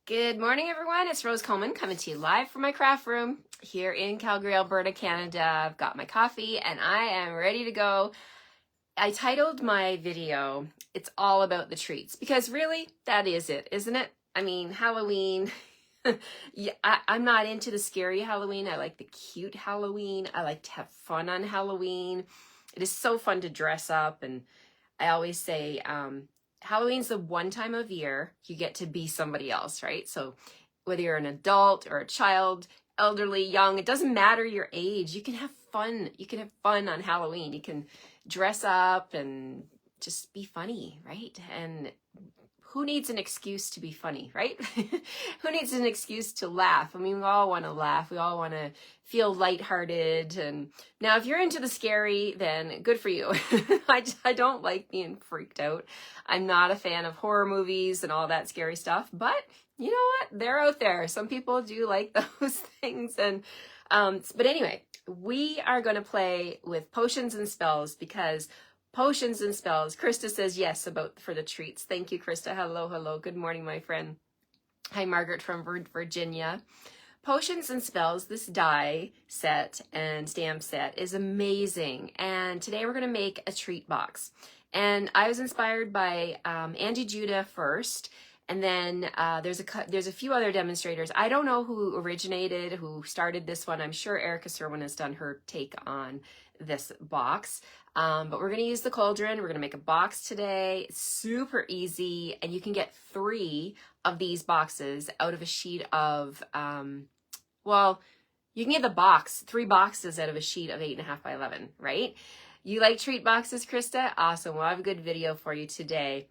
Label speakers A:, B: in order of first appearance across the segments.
A: Good morning, everyone. It's Rose Coleman coming to you live from my craft room here in Calgary, Alberta, Canada. I've got my coffee and I am ready to go. I titled my video, "It's All About the Treats," because really, that is it, isn't it? I mean, Halloween, yeah, I'm not into the scary Halloween. I like the cute Halloween. I like to have fun on Halloween. It is so fun to dress up, and I always say, Halloween's the one time of year you get to be somebody else, right? So whether you're an adult or a child, elderly, young, it doesn't matter your age. You can have fun. You can have fun on Halloween. You can dress up and just be funny, right? And who needs an excuse to be funny, right? Who needs an excuse to laugh? I mean, we all want to laugh. We all want to feel lighthearted. And now if you're into the scary, then good for you. I don't like being freaked out. I'm not a fan of horror movies and all that scary stuff, but you know what? They're out there. Some people do like those things. And but anyway, we are going to play with potions and spells because potions and spells. Krista says yes for the treats. Thank you, Krista. Hello, hello. Good morning, my friend. Hi, Margaret from Virginia. Potions and spells, this die set and stamp set is amazing. And today we're going to make a treat box. And I was inspired by Angie Judah first. And then there's a few other demonstrators. I don't know who originated, who started this one. I'm sure Erica Serwin has done her take on this box. But we're going to use the Cauldron. We're going to make a box today. It's super easy. And you can get 3 of these boxes out of a sheet of, well, you can get the box, 3 boxes out of a sheet of 8.5 by 11, right? You like treat boxes, Krista? Awesome. Well, I have a good video for you today.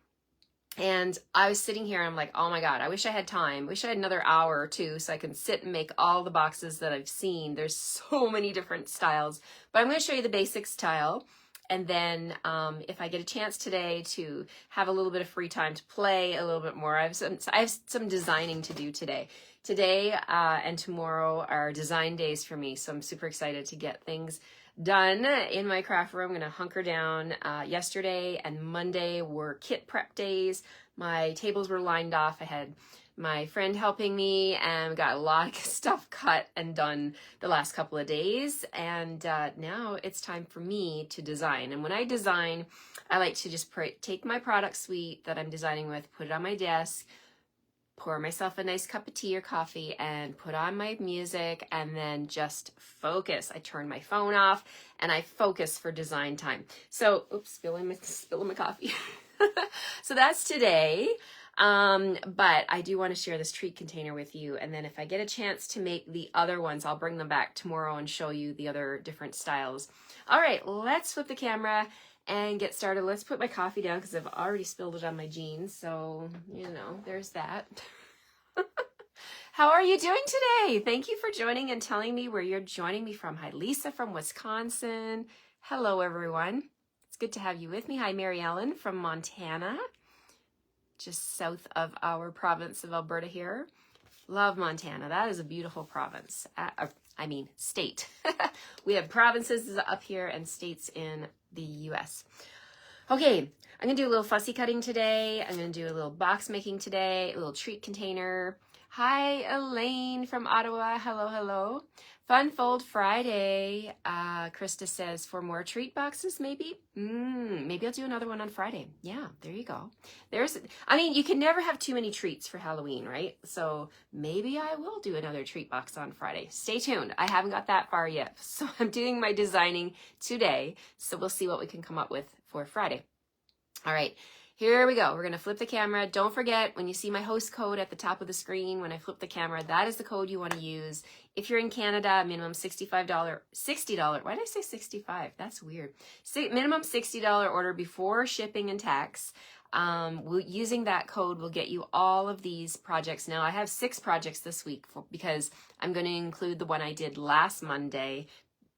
A: And I was sitting here and I'm like, oh my God, I wish I had time. I wish I had another hour or 2 so I can sit and make all the boxes that I've seen. There's so many different styles, but I'm going to show you the basic style. And then if I get a chance today to have a little bit of free time to play a little bit more, I have some designing to do today. Today and tomorrow are design days for me, so I'm super excited to get things done in my craft room. I'm going to hunker down. Yesterday and Monday were kit prep days. My tables were lined off. I had my friend helping me and got a lot of stuff cut and done the last couple of days. And now it's time for me to design. And when I design, I like to just take my product suite that I'm designing with, put it on my desk, pour myself a nice cup of tea or coffee and put on my music and then just focus. I turn my phone off and I focus for design time. So, oops, spilling my coffee. So that's today. But I do want to share this treat container with you. And then if I get a chance to make the other ones, I'll bring them back tomorrow and show you the other different styles. All right, let's flip the camera and get started. Let's put my coffee down because I've already spilled it on my jeans. So, you know, there's that. How are you doing today? Thank you for joining and telling me where you're joining me from. Hi, Lisa from Wisconsin. Hello, everyone. It's good to have you with me. Hi, Mary Ellen from Montana, just south of our province of Alberta here. Love Montana. That is a beautiful province. State. We have provinces up here and states in the US. Okay, I'm going to do a little fussy cutting today. I'm going to do a little box making today, a little treat container. Hi, Elaine from Ottawa. Hello, hello. Fun Fold Friday. Krista says, for more treat boxes, maybe? Maybe I'll do another one on Friday. Yeah, there you go. You can never have too many treats for Halloween, right? So maybe I will do another treat box on Friday. Stay tuned. I haven't got that far yet. So I'm doing my designing today. So we'll see what we can come up with for Friday. All right. Here we go. We're going to flip the camera. Don't forget, when you see my host code at the top of the screen, when I flip the camera, that is the code you want to use. If you're in Canada, minimum $60. Why did I say 65? That's weird. Minimum $60 order before shipping and tax. Using that code will get you all of these projects. Now, I have 6 projects this week because I'm going to include the one I did last Monday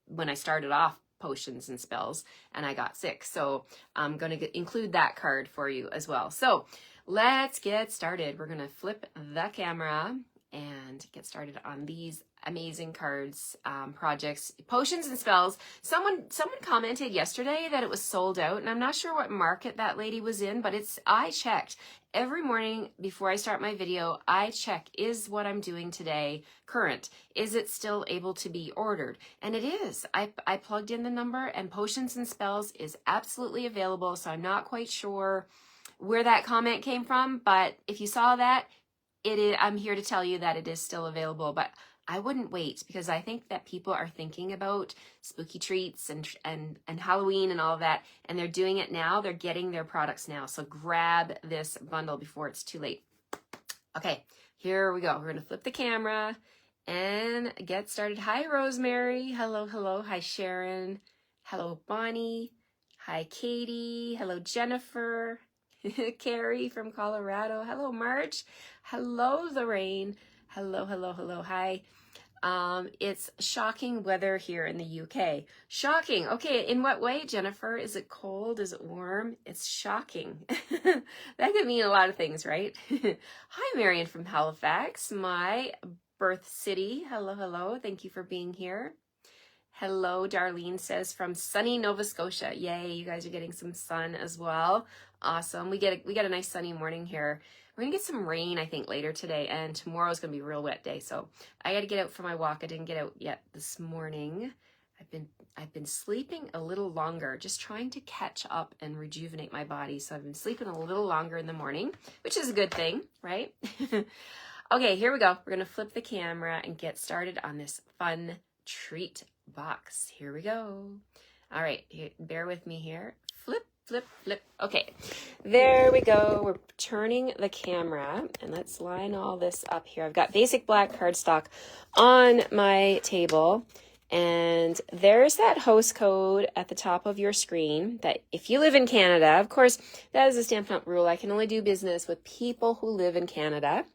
A: when I started off potions and spells, and I got 6. So I'm going to include that card for you as well. So let's get started. We're going to flip the camera and get started on these amazing cards, projects, potions and spells. Someone commented yesterday that it was sold out, and I'm not sure what market that lady was in, but I checked every morning before I start my video. I check, is what I'm doing today current? Is it still able to be ordered? And it is. I plugged in the number, and potions and spells is absolutely available. So I'm not quite sure where that comment came from, but if you saw that, I'm here to tell you that it is still available. But I wouldn't wait, because I think that people are thinking about spooky treats and Halloween and all of that, and they're doing it now. They're getting their products now. So grab this bundle before it's too late. Okay, here we go. We're going to flip the camera and get started. Hi, Rosemary. Hello, hello. Hi, Sharon. Hello, Bonnie. Hi, Katie. Hello, Jennifer. Carrie from Colorado. Hello, Marge. Hello, Lorraine. Hello, hello, hello. Hi. It's shocking weather here in the UK. Shocking. Okay, in what way, Jennifer? Is it cold? Is it warm? It's shocking. That could mean a lot of things, right? Hi, Marion from Halifax, my birth city. Hello, hello. Thank you for being here. Hello, Darlene says from sunny Nova Scotia. Yay, you guys are getting some sun as well. Awesome. We get a nice sunny morning here. We're gonna get some rain, I think, later today, and tomorrow's gonna be a real wet day. So I got to get out for my walk. I didn't get out yet this morning. I've been sleeping a little longer, just trying to catch up and rejuvenate my body. So I've been sleeping a little longer in the morning, which is a good thing, right? Okay, here we go. We're gonna flip the camera and get started on this fun treat box. Here we go. All right, bear with me here. Flip, flip, flip. Okay, there we go. We're turning the camera, and let's line all this up here. I've got basic black cardstock on my table, and there's that host code at the top of your screen that if you live in Canada, of course, that is a Stampin' Up! Rule. I can only do business with people who live in Canada.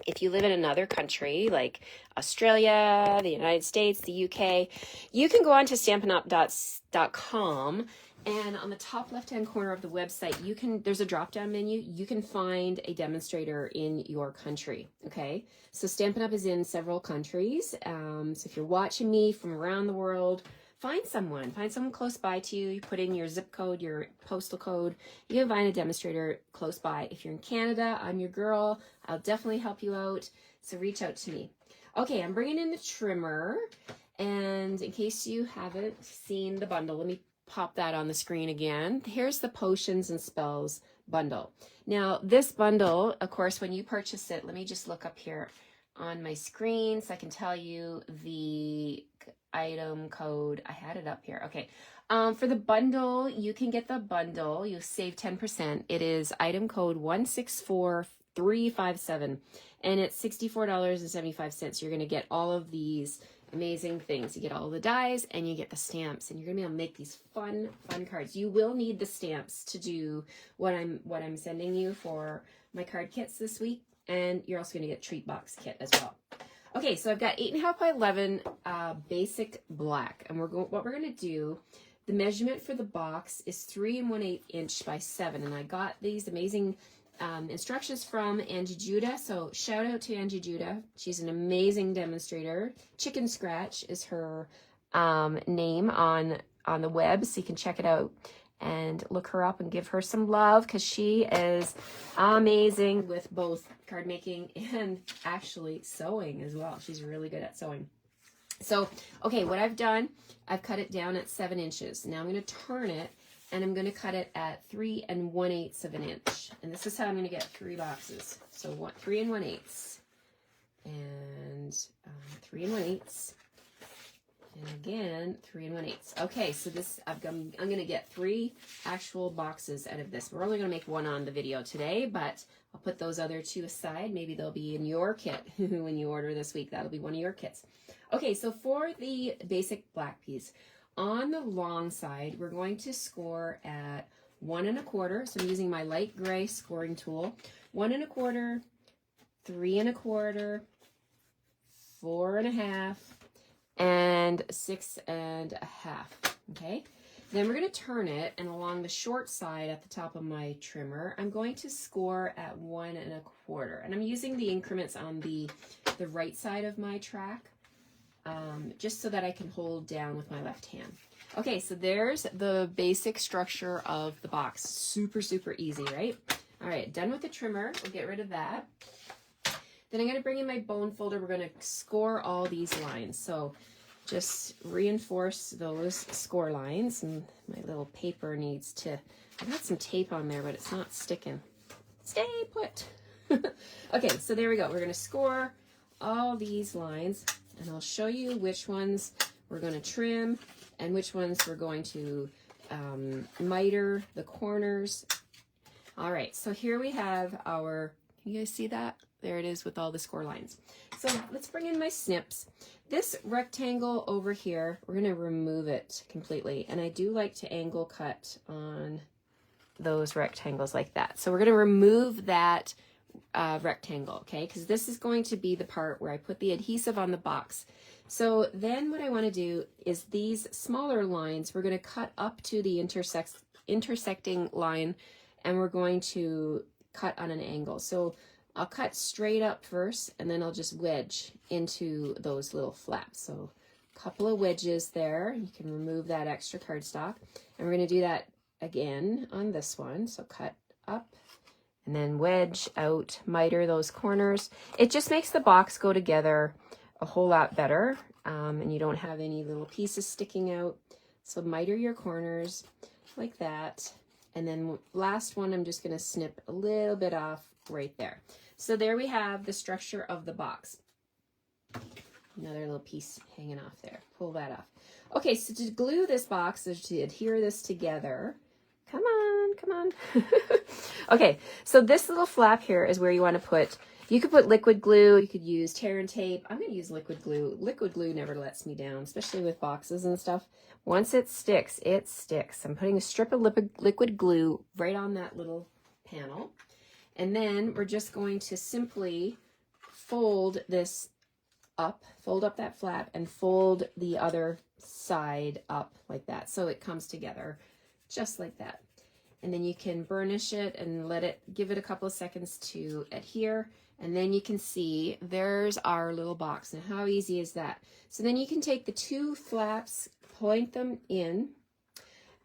A: If you live in another country like Australia, the United States, the UK, you can go on to stampinup.com, and on the top left-hand corner of the website, there's a drop-down menu. You can find a demonstrator in your country, okay? So Stampin' Up! Is in several countries. So if you're watching me from around the world, find someone close by to you. You put in your zip code, your postal code. You can find a demonstrator close by. If you're in Canada, I'm your girl. I'll definitely help you out. So reach out to me. Okay, I'm bringing in the trimmer. And in case you haven't seen the bundle, let me pop that on the screen again. Here's the Potions and Spells bundle. Now, this bundle, of course, when you purchase it, let me just look up here on my screen so I can tell you the item code. I had it up here. Okay. For the bundle, you can get the bundle. You save 10%. It is item code 164357, and it's $64.75. You're going to get all of these amazing things. You get all the dies, and you get the stamps, and you're going to be able to make these fun cards. You will need the stamps to do what I'm sending you for my card kits this week, and you're also going to get a treat box kit as well. Okay, so I've got 8.5 by 11 basic black, and what we're going to do, the measurement for the box is 3 1/8 inch by 7, and I got these amazing instructions from Angie Judah, so shout out to Angie Judah. She's an amazing demonstrator. Chicken Scratch is her name on the web, so you can check it out and look her up and give her some love, because she is amazing with both card making and actually sewing as well. She's really good at sewing. So, okay, what I've done, I've cut it down at 7 inches. Now I'm going to turn it, and I'm going to cut it at 3 1/8 of an inch. And this is how I'm going to get 3 boxes. So 3 1/8 and 3 1/8. And again, 3 1/8. Okay, so this, I'm going to get 3 actual boxes out of this. We're only going to make one on the video today, but I'll put those other 2 aside. Maybe they'll be in your kit when you order this week. That'll be one of your kits. Okay, so for the basic black piece, on the long side, we're going to score at 1 1/4. So I'm using my light gray scoring tool. 1 1/4, 3 1/4, 4 1/2, and 6 1/2. Okay, Then we're going to turn it, and along the short side at the top of my trimmer, I'm going to score at 1 1/4. And I'm using the increments on the right side of my track, just so that I can hold down with my left hand. Okay, so there's the basic structure of the box. Super, super easy, right? All right, done with the trimmer. We'll get rid of that. Then I'm going to bring in my bone folder. We're going to score all these lines. So just reinforce those score lines. And my little paper needs to, I got some tape on there, but it's not sticking. Stay put. Okay, so there we go. We're going to score all these lines, and I'll show you which ones we're going to trim and which ones we're going to miter the corners. All right, so here we have our, can you guys see that? There it is with all the score lines. So let's bring in my snips. This rectangle over here, we're gonna remove it completely. And I do like to angle cut on those rectangles like that. So we're gonna remove that rectangle, okay? Because this is going to be the part where I put the adhesive on the box. So then what I wanna do is these smaller lines, we're gonna cut up to the intersecting line, and we're going to cut on an angle. So I'll cut straight up first, and then I'll just wedge into those little flaps. So a couple of wedges there. You can remove that extra cardstock. And we're going to do that again on this one. So cut up and then wedge out, miter those corners. It just makes the box go together a whole lot better, and you don't have any little pieces sticking out. So miter your corners like that. And then last one, I'm just going to snip a little bit off right there. So there we have the structure of the box. Another little piece hanging off there. Pull that off. Okay, so to glue this box, or to adhere this together, come on, come on. Okay, so this little flap here is where you want to put, you could put liquid glue, you could use tear and tape. I'm going to use liquid glue. Liquid glue never lets me down, especially with boxes and stuff. Once it sticks, it sticks. I'm putting a strip of liquid glue right on that little panel. And then we're just going to simply fold this up, fold up that flap, and fold the other side up like that. So it comes together just like that. And then you can burnish it and let it, give it a couple of seconds to adhere. And then you can see there's our little box. Now how easy is that? So then you can take the two flaps, point them in,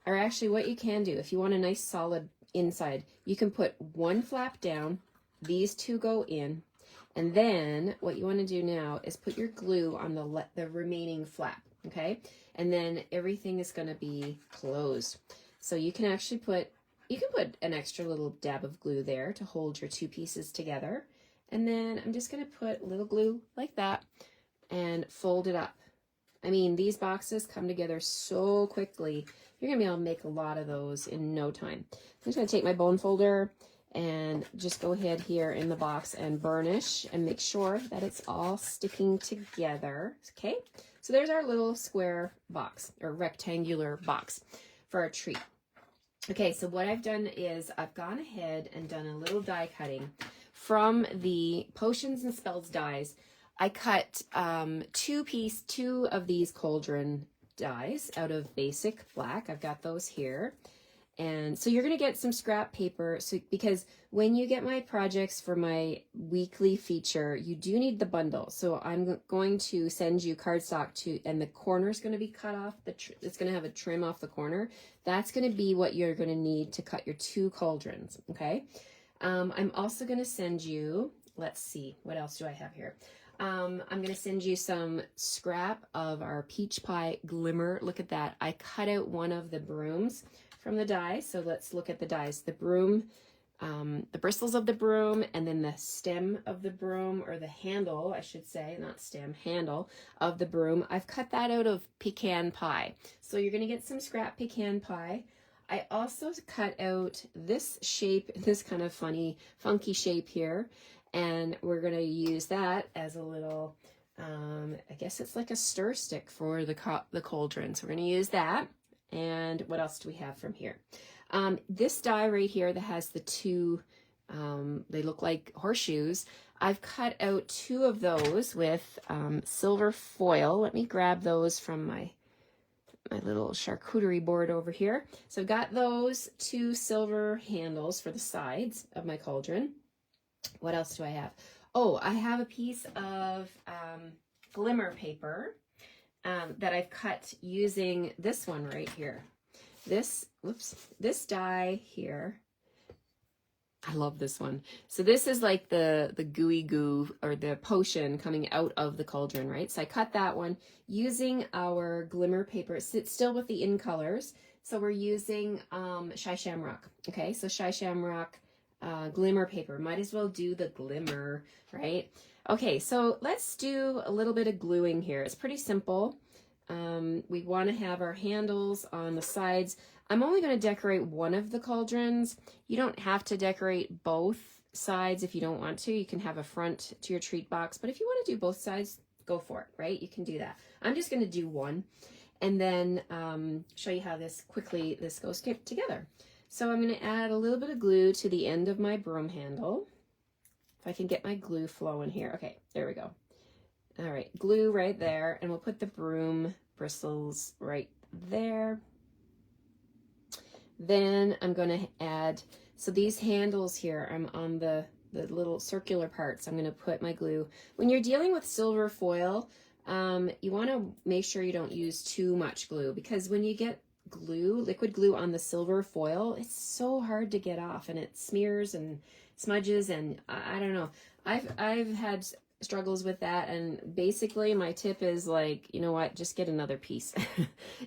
A: or actually what you can do, if you want a nice solid inside, you can put one flap down, these two go in, and then what you want to do now is put your glue on the remaining flap, okay? And then everything is going to be closed. So you can actually put, you can put an extra little dab of glue there to hold your two pieces together. And then I'm just going to put a little glue like that and fold it up. I mean, these boxes come together so quickly. You're going to be able to make a lot of those in no time. I'm just going to take my bone folder and just go ahead here in the box and burnish and make sure that it's all sticking together. Okay, so there's our little square box or rectangular box for our tree. Okay, so what I've done is I've gone ahead and done a little die cutting from the Potions and Spells dies. I cut two of these Cauldron dies out of basic black. I've got those here. And so you're going to get some scrap paper, so because when you get my projects for my weekly feature, you do need the bundle. So I'm going to send you cardstock to, and the corner is going to be cut off. It's going to have a trim off the corner. That's going to be what you're going to need to cut your two cauldrons. Okay. I'm also going to send you, let's see, what else do I have here? I'm going to send you some scrap of our peach pie glimmer. Look at that. I cut out one of the brooms from the die. So let's look at the dies. The broom, the bristles of the broom, and then the stem of the broom, or the handle, I should say, not stem, handle of the broom. I've cut that out of pecan pie. So you're going to get some scrap pecan pie. I also cut out this shape, this kind of funky shape here. And we're going to use that as a little, I guess it's like a stir stick for the cauldron. So we're going to use that. And what else do we have from here? This die right here that has the two, they look like horseshoes. I've cut out two of those with silver foil. Let me grab those from my my little charcuterie board over here. So I've got those 2 silver handles for the sides of my cauldron. What else do I have? Oh, I have a piece of glimmer paper that I've cut using this one right here. This die here. I love this one. So this is like the gooey goo or the potion coming out of the cauldron, right? So I cut that one using our glimmer paper. It's still with the in colors. So we're using Shy Shamrock. Okay, so Shy Shamrock glimmer paper. Might as well do the glimmer, right? Okay, so let's do a little bit of gluing here. It's pretty simple. We want to have our handles on the sides. I'm only going to decorate one of the cauldrons. You don't have to decorate both sides if you don't want to. You can have a front to your treat box, but if you want to do both sides, go for it, right? You can do that. I'm just going to do one and then show you how this goes together. So I'm going to add a little bit of glue to the end of my broom handle. If I can get my glue flowing here. Okay, there we go. All right, glue right there, and we'll put the broom bristles right there. Then I'm going to add, so these handles here, I'm on the little circular parts. I'm going to put my glue. When you're dealing with silver foil, you want to make sure you don't use too much glue, because when you get glue, liquid glue on the silver foil, it's so hard to get off, and it smears and smudges, and I don't know. I've had struggles with that, and basically my tip is, like, you know what, just get another piece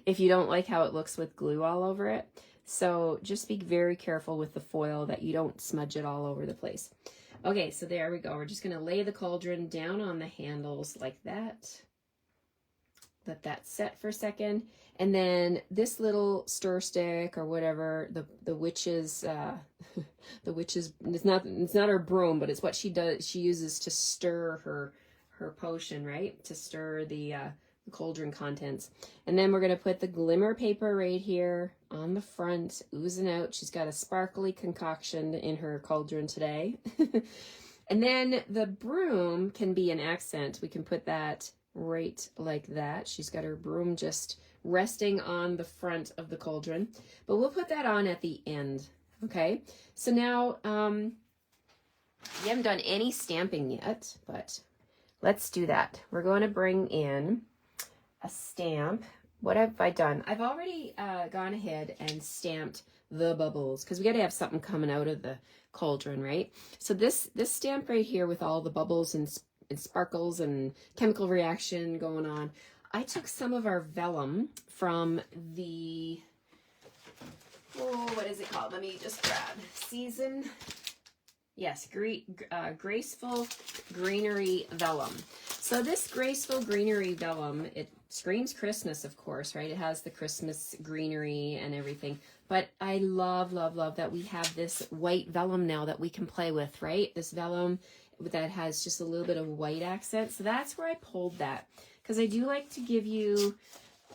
A: if you don't like how it looks with glue all over it. So just be very careful with the foil that you don't smudge it all over the place. Okay, so there we go. We're just going to lay the cauldron down on the handles like that. Let that set for a second. And then this little stir stick or whatever, the witch's, it's not her broom, but it's what she does. She uses to stir her potion, right? To stir the cauldron contents. And then we're going to put the glimmer paper right here on the front, oozing out. She's got a sparkly concoction in her cauldron today. And then the broom can be an accent. We can put that right like that. She's got her broom just resting on the front of the cauldron, but we'll put that on at the end. Okay, so now we haven't done any stamping yet, but let's do that. We're going to bring in a stamp. What have I done? I've already gone ahead and stamped the bubbles, because we got to have something coming out of the cauldron, right? So this stamp right here with all the bubbles and sparkles and chemical reaction going on, I took some of our vellum from the, what is it called? Let me just grab. Yes, Graceful Greenery Vellum. So this Graceful Greenery Vellum, it screams Christmas, of course, right? It has the Christmas greenery and everything. But I love, love, love that we have this white vellum now that we can play with, right? This vellum that has just a little bit of white accent. So that's where I pulled that, because I do like to give you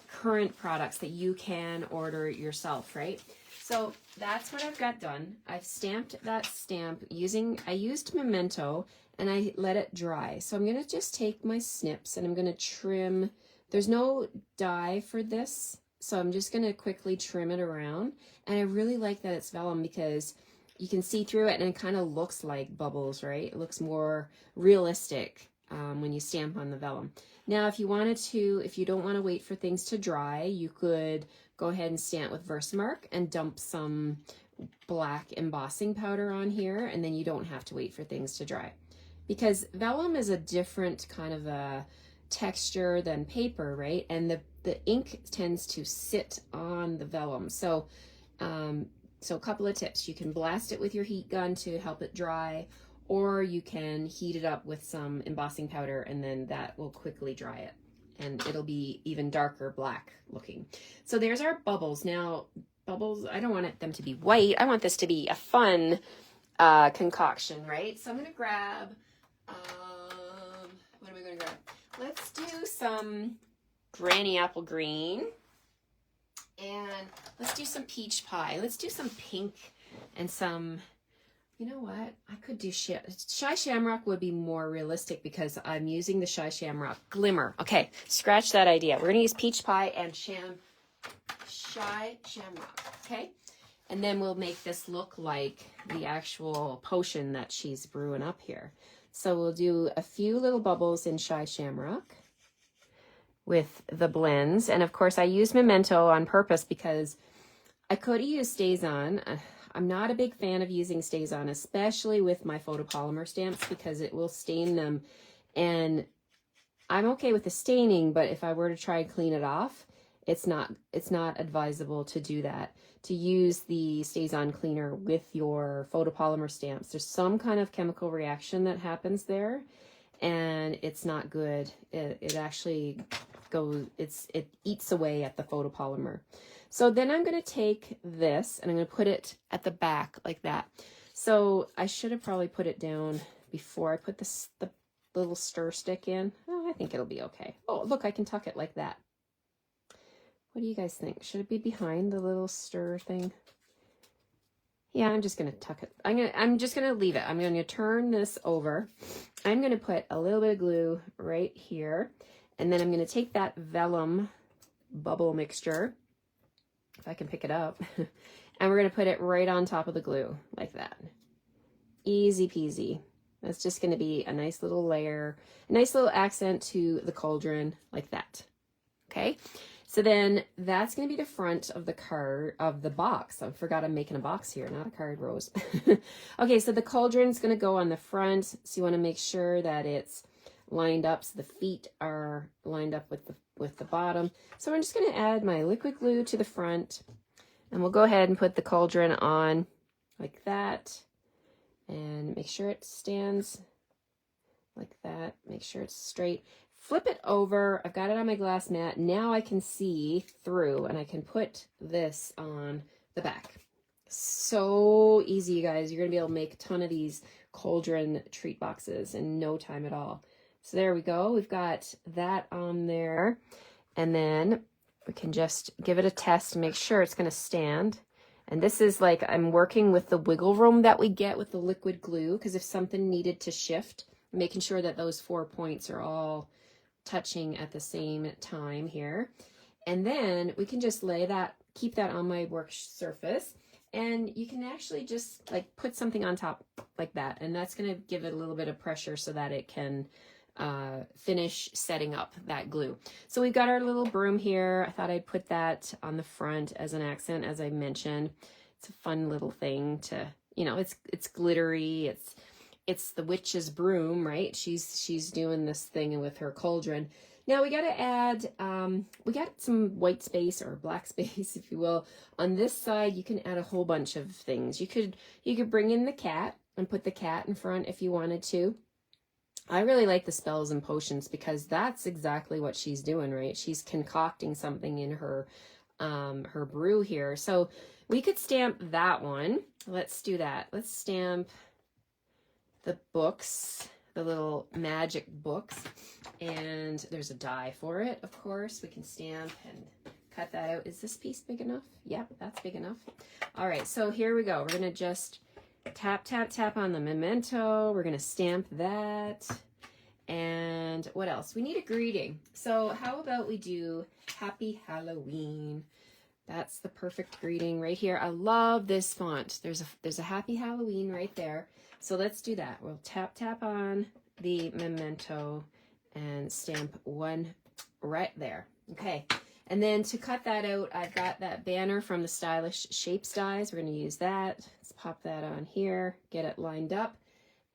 A: current products that you can order yourself, right? So that's what I've got done. I've stamped that stamp I used Memento, and I let it dry. So I'm going to just take my snips and I'm going to trim. There's no die for this, so I'm just going to quickly trim it around. And I really like that it's vellum, because you can see through it and it kind of looks like bubbles, right? It looks more realistic when you stamp on the vellum. Now, if you don't want to wait for things to dry, you could go ahead and stamp with Versamark and dump some black embossing powder on here, and then you don't have to wait for things to dry. Because vellum is a different kind of a texture than paper, right? And the ink tends to sit on the vellum. So a couple of tips. You can blast it with your heat gun to help it dry, or you can heat it up with some embossing powder, and then that will quickly dry it, and it'll be even darker black looking. So there's our bubbles. Now, bubbles, I don't want them to be white. I want this to be a fun concoction, right? So I'm going to grab, what am I going to grab? Let's do some Granny Apple Green. And let's do some peach pie. Let's do some pink and some, you know what? I could do Shy Shamrock would be more realistic, because I'm using the Shy Shamrock Glimmer. Okay, scratch that idea. We're going to use peach pie and Shy Shamrock, okay? And then we'll make this look like the actual potion that she's brewing up here. So we'll do a few little bubbles in Shy Shamrock with the blends. And of course I use Memento on purpose because I could use StazOn. I'm not a big fan of using StazOn, especially with my photopolymer stamps, because it will stain them. And I'm okay with the staining, but if I were to try and clean it off, it's not advisable to do that, to use the StazOn cleaner with your photopolymer stamps. There's some kind of chemical reaction that happens there, and it's not good. It actually goes, it eats away at the photopolymer. So then I'm going to take this and I'm going to put it at the back like that. So I should have probably put it down before I put the little stir stick in. Oh, I think it'll be okay. Oh, look, I can tuck it like that. What do you guys think? Should it be behind the little stir thing? Yeah, I'm just gonna tuck it. I'm just gonna leave it. I'm gonna turn this over. I'm gonna put a little bit of glue right here, and then I'm gonna take that vellum bubble mixture, if I can pick it up, and we're gonna put it right on top of the glue like that. Easy peasy. That's just gonna be a nice little layer, a nice little accent to the cauldron like that. Okay. So then that's going to be the front of the card, of the box. I forgot I'm making a box here, not a card, Rose. Okay, so the cauldron's going to go on the front. So you want to make sure that it's lined up so the feet are lined up with the bottom. So I'm just going to add my liquid glue to the front, and we'll go ahead and put the cauldron on like that, and make sure it stands like that. Make sure it's straight. Flip it over. I've got it on my glass mat. Now I can see through, and I can put this on the back. So easy, you guys. You're going to be able to make a ton of these cauldron treat boxes in no time at all. So there we go. We've got that on there. And then we can just give it a test and make sure it's going to stand. And this is like, I'm working with the wiggle room that we get with the liquid glue, because if something needed to shift, making sure that those 4 points are all touching at the same time here. And then we can just lay that, keep that on my work surface, and you can actually just like put something on top like that, and that's going to give it a little bit of pressure so that it can finish setting up that glue. So we've got our little broom here. I thought I'd put that on the front as an accent, as I mentioned. It's a fun little thing to, you know, it's glittery, it's the witch's broom, right? She's doing this thing with her cauldron. Now we got to add, we got some white space or black space, if you will. On this side, you can add a whole bunch of things. You could bring in the cat and put the cat in front if you wanted to. I really like the spells and potions because that's exactly what she's doing, right? She's concocting something in her, her brew here. So we could stamp that one. Let's do that. Let's stamp the books, the little magic books, and there's a die for it, of course. We can stamp and cut that out. Is this piece big enough? Yep, that's big enough. All right, so here we go. We're gonna just tap, tap, tap on the memento. We're gonna stamp that. And what else? We need a greeting. So how about we do Happy Halloween? That's the perfect greeting right here. I love this font. There's a Happy Halloween right there. So let's do that. We'll tap, tap on the memento and stamp one right there. Okay. And then to cut that out, I've got that banner from the Stylish Shapes dies. We're going to use that. Let's pop that on here, get it lined up.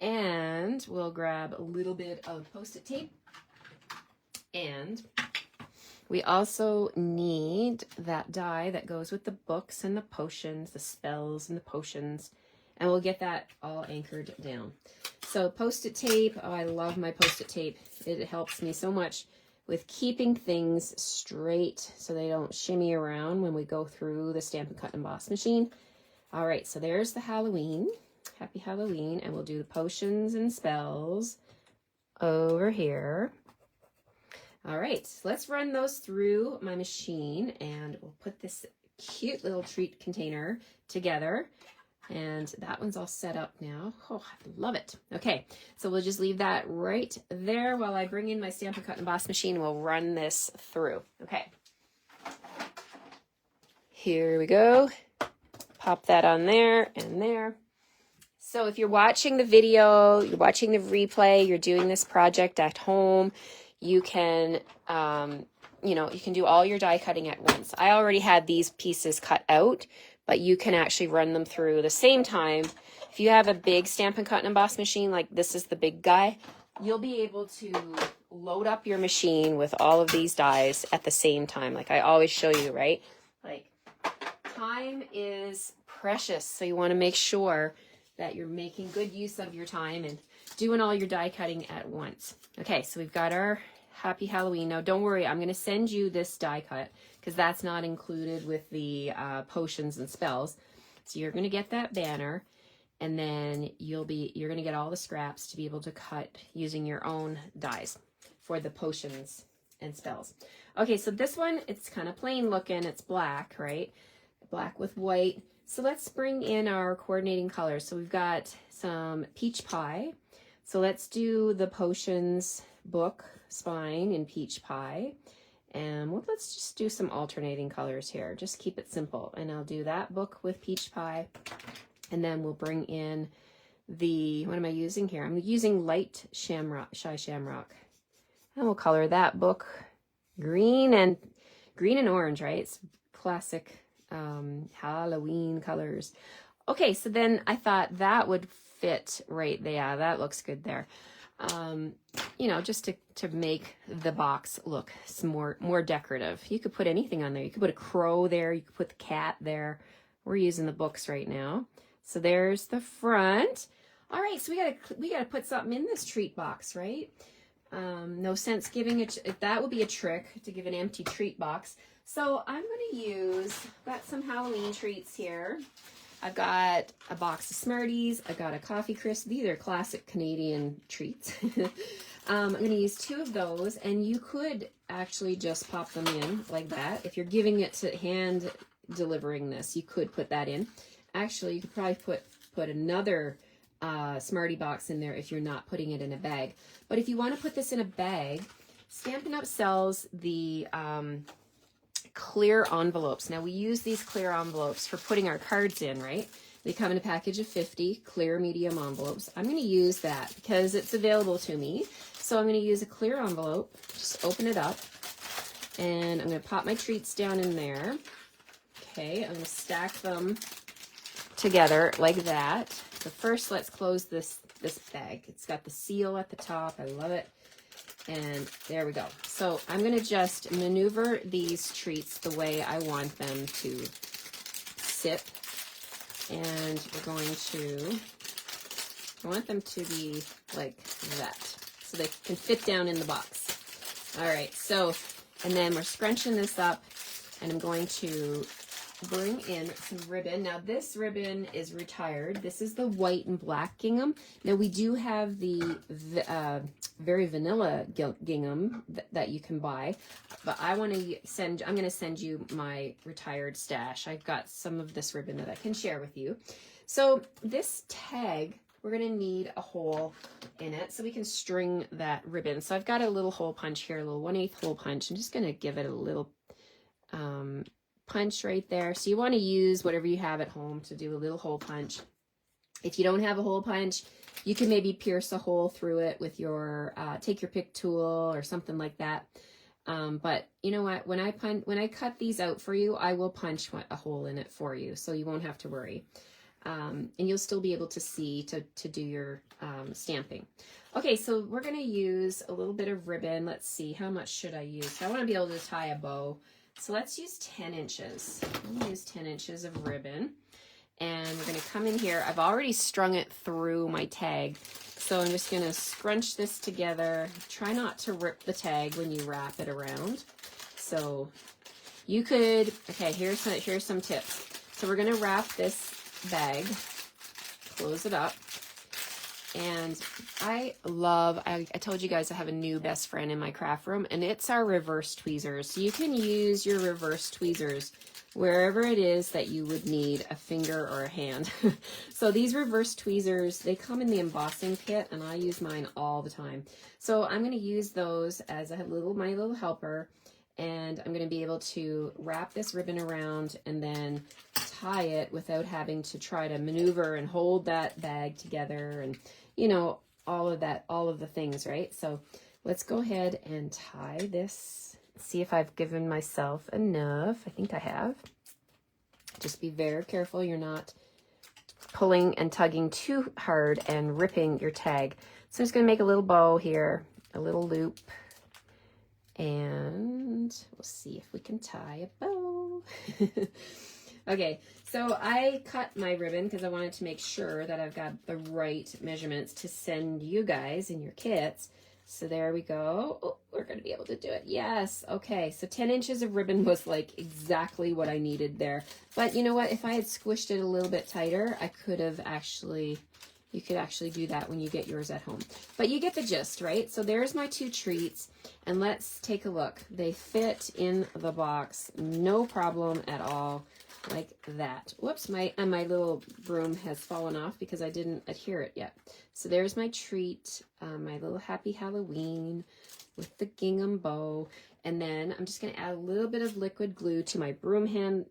A: And we'll grab a little bit of Post-it tape. And we also need that die that goes with the books and the potions, the spells and the potions. And we'll get that all anchored down. So Post-it tape. Oh, I love my Post-it tape. It helps me so much with keeping things straight so they don't shimmy around when we go through the Stampin' Cut and Emboss machine. All right, so there's the Halloween. Happy Halloween. And we'll do the potions and spells over here. All right, so let's run those through my machine, and we'll put this cute little treat container together. And that one's all set up now. Oh, I love it. Okay, so we'll just leave that right there while I bring in my Stampin' Cut and Emboss machine. We'll run this through. Okay. here we go. Pop that on there and there. So if you're watching the video, you're watching the replay, you're doing this project at home, you can, you can do all your die cutting at once. I already had these pieces cut out, but you can actually run them through the same time. If you have a big Stampin' Cut and Emboss machine, like this is the big guy, you'll be able to load up your machine with all of these dies at the same time. Like I always show you, right? Like time is precious, so you want to make sure that you're making good use of your time and doing all your die cutting at once. Okay, so we've got our Happy Halloween. Now, don't worry, I'm going to send you this die cut because that's not included with the potions and spells. So you're going to get that banner, and then you're going to get all the scraps to be able to cut using your own dies for the potions and spells. Okay, so this one, it's kind of plain looking. It's black, right? Black with white. So let's bring in our coordinating colors. So we've got some peach pie. So let's do the potions book spine in peach pie. And let's just do some alternating colors here. Just keep it simple. And I'll do that book with peach pie. And then we'll bring in what am I using here? I'm using light shamrock, shy shamrock. And we'll color that book green and orange, right? It's classic Halloween colors. Okay, so then I thought that would fit right there. Yeah, that looks good there. Just to make the box look more decorative. You could put anything on there. You could put a crow there. You could put the cat there. We're using the books right now. So there's the front. All right, so we gotta put something in this treat box, right? No sense giving it. That would be a trick to give an empty treat box. So I'm going to got some Halloween treats here. I've got a box of Smarties. I've got a coffee crisp. These are classic Canadian treats. I'm going to use 2 of those, and you could actually just pop them in like that. If you're giving it to hand delivering this, you could put that in. Actually, you could probably put another Smartie box in there if you're not putting it in a bag. But if you want to put this in a bag, Stampin' Up! Sells the clear envelopes. Now we use these clear envelopes for putting our cards in, right? They come in a package of 50 clear medium envelopes. I'm going to use that because it's available to me. So I'm going to use a clear envelope, just open it up, and I'm going to pop my treats down in there. Okay, I'm going to stack them together like that. So first, let's close this bag. It's got the seal at the top. I love it. And there we go. So I'm going to just maneuver these treats the way I want them to sit. And I want them to be like that. So they can fit down in the box. All right. So, and then we're scrunching this up, and I'm going to bring in some ribbon. Now this ribbon is retired. This is the white and black gingham. Now we do have the very vanilla gingham that you can buy, but I'm going to send you my retired stash. I've got some of this ribbon that I can share with you. So this tag, we're going to need a hole in it so we can string that ribbon. So I've got a little hole punch here, a little 1/8 hole punch. I'm just going to give it a little punch right there. So you want to use whatever you have at home to do a little hole punch. If you don't have a hole punch, you can maybe pierce a hole through it with your take your pick tool or something like that. But you know what? When I cut these out for you, I will punch a hole in it for you, so you won't have to worry. And you'll still be able to see to do your stamping. Okay, so we're going to use a little bit of ribbon. Let's see, how much should I use? I want to be able to tie a bow. So let's use 10 inches. I'm going to use 10 inches of ribbon. And we're going to come in here. I've already strung it through my tag. So I'm just going to scrunch this together. Try not to rip the tag when you wrap it around. So you could, okay, here's some tips. So we're going to wrap this bag, close it up. And I told you guys I have a new best friend in my craft room, and it's our reverse tweezers. So you can use your reverse tweezers wherever it is that you would need a finger or a hand. So these reverse tweezers, they come in the embossing kit, and I use mine all the time. So I'm going to use those as my little helper, and I'm going to be able to wrap this ribbon around and then tie it without having to try to maneuver and hold that bag together and, you know, all of that, all of the things, right? So let's go ahead and tie this. See if I've given myself enough. I think I have. Just be very careful you're not pulling and tugging too hard and ripping your tag. So I'm just going to make a little bow here, a little loop, and we'll see if we can tie a bow. Okay, so I cut my ribbon because I wanted to make sure that I've got the right measurements to send you guys in your kits. So there we go. Oh, we're going to be able to do it. Yes. Okay. So 10 inches of ribbon was like exactly what I needed there. But you know what? If I had squished it a little bit tighter, I could have actually, you could actually do that when you get yours at home. But you get the gist, right? So there's my 2 treats. And let's take a look. They fit in the box. No problem at all. Like that. Whoops, my little broom has fallen off because I didn't adhere it yet. So there's my treat, my little happy Halloween with the gingham bow. And then I'm just going to add a little bit of liquid glue to my broom hand,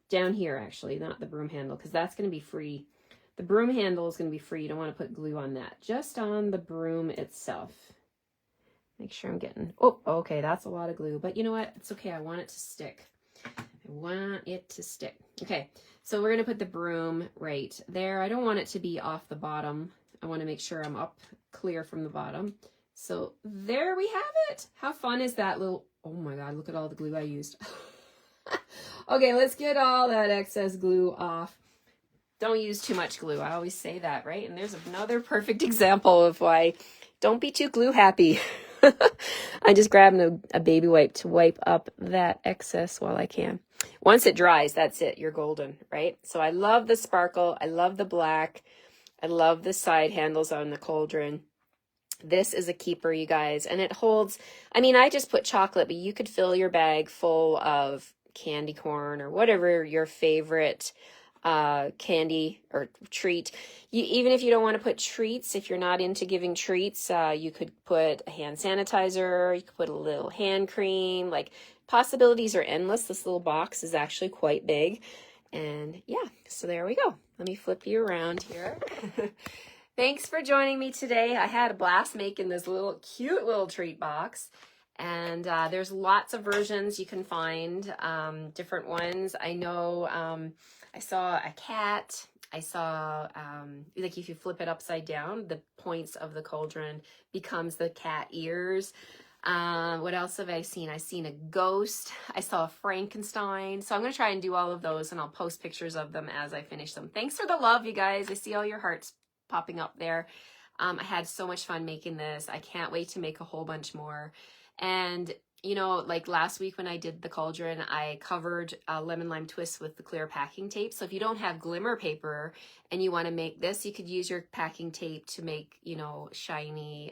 A: down here actually, not the broom handle, because that's going to be free. The broom handle is going to be free. You don't want to put glue on that, just on the broom itself. Make sure I'm getting, oh, okay, that's a lot of glue. But you know what? It's okay. I want it to stick. I want it to stick. Okay, so we're going to put the broom right there. I don't want it to be off the bottom. I want to make sure I'm up clear from the bottom. So there we have it. How fun is that little, oh my God, look at all the glue I used. Okay, let's get all that excess glue off. Don't use too much glue. I always say that, right? And there's another perfect example of why don't be too glue happy. I'm just grabbing a baby wipe to wipe up that excess while I can. Once it dries, that's it. You're golden, right? So I love the sparkle. I love the black. I love the side handles on the Cauldron. This is a keeper, you guys. And it holds, I mean, I just put chocolate, but you could fill your bag full of candy corn or whatever your favorite candy or treat. Even if you don't want to put treats, if you're not into giving treats, you could put a hand sanitizer, you could put a little hand cream. Like, possibilities are endless. This little box is actually quite big. And yeah, so there we go. Let me flip you around here. Thanks for joining me today. I had a blast making this cute little treat box. And there's lots of versions you can find, different ones. I know I saw a cat. I saw, like if you flip it upside down, the points of the Cauldron becomes the cat ears. What else have I seen? I've seen a ghost. I saw a Frankenstein. So I'm going to try and do all of those, and I'll post pictures of them as I finish them. Thanks for the love, you guys. I see all your hearts popping up there. I had so much fun making this. I can't wait to make a whole bunch more. And you know, like last week when I did the Cauldron, I covered lemon lime twist with the clear packing tape. So if you don't have glimmer paper and you want to make this, you could use your packing tape to make, you know, shiny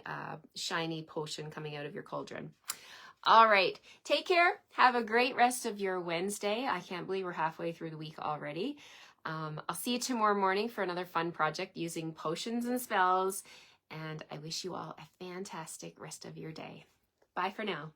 A: potion coming out of your Cauldron. All right, take care. Have a great rest of your Wednesday. I can't believe we're halfway through the week already. I'll see you tomorrow morning for another fun project using potions and spells. And I wish you all a fantastic rest of your day. Bye for now.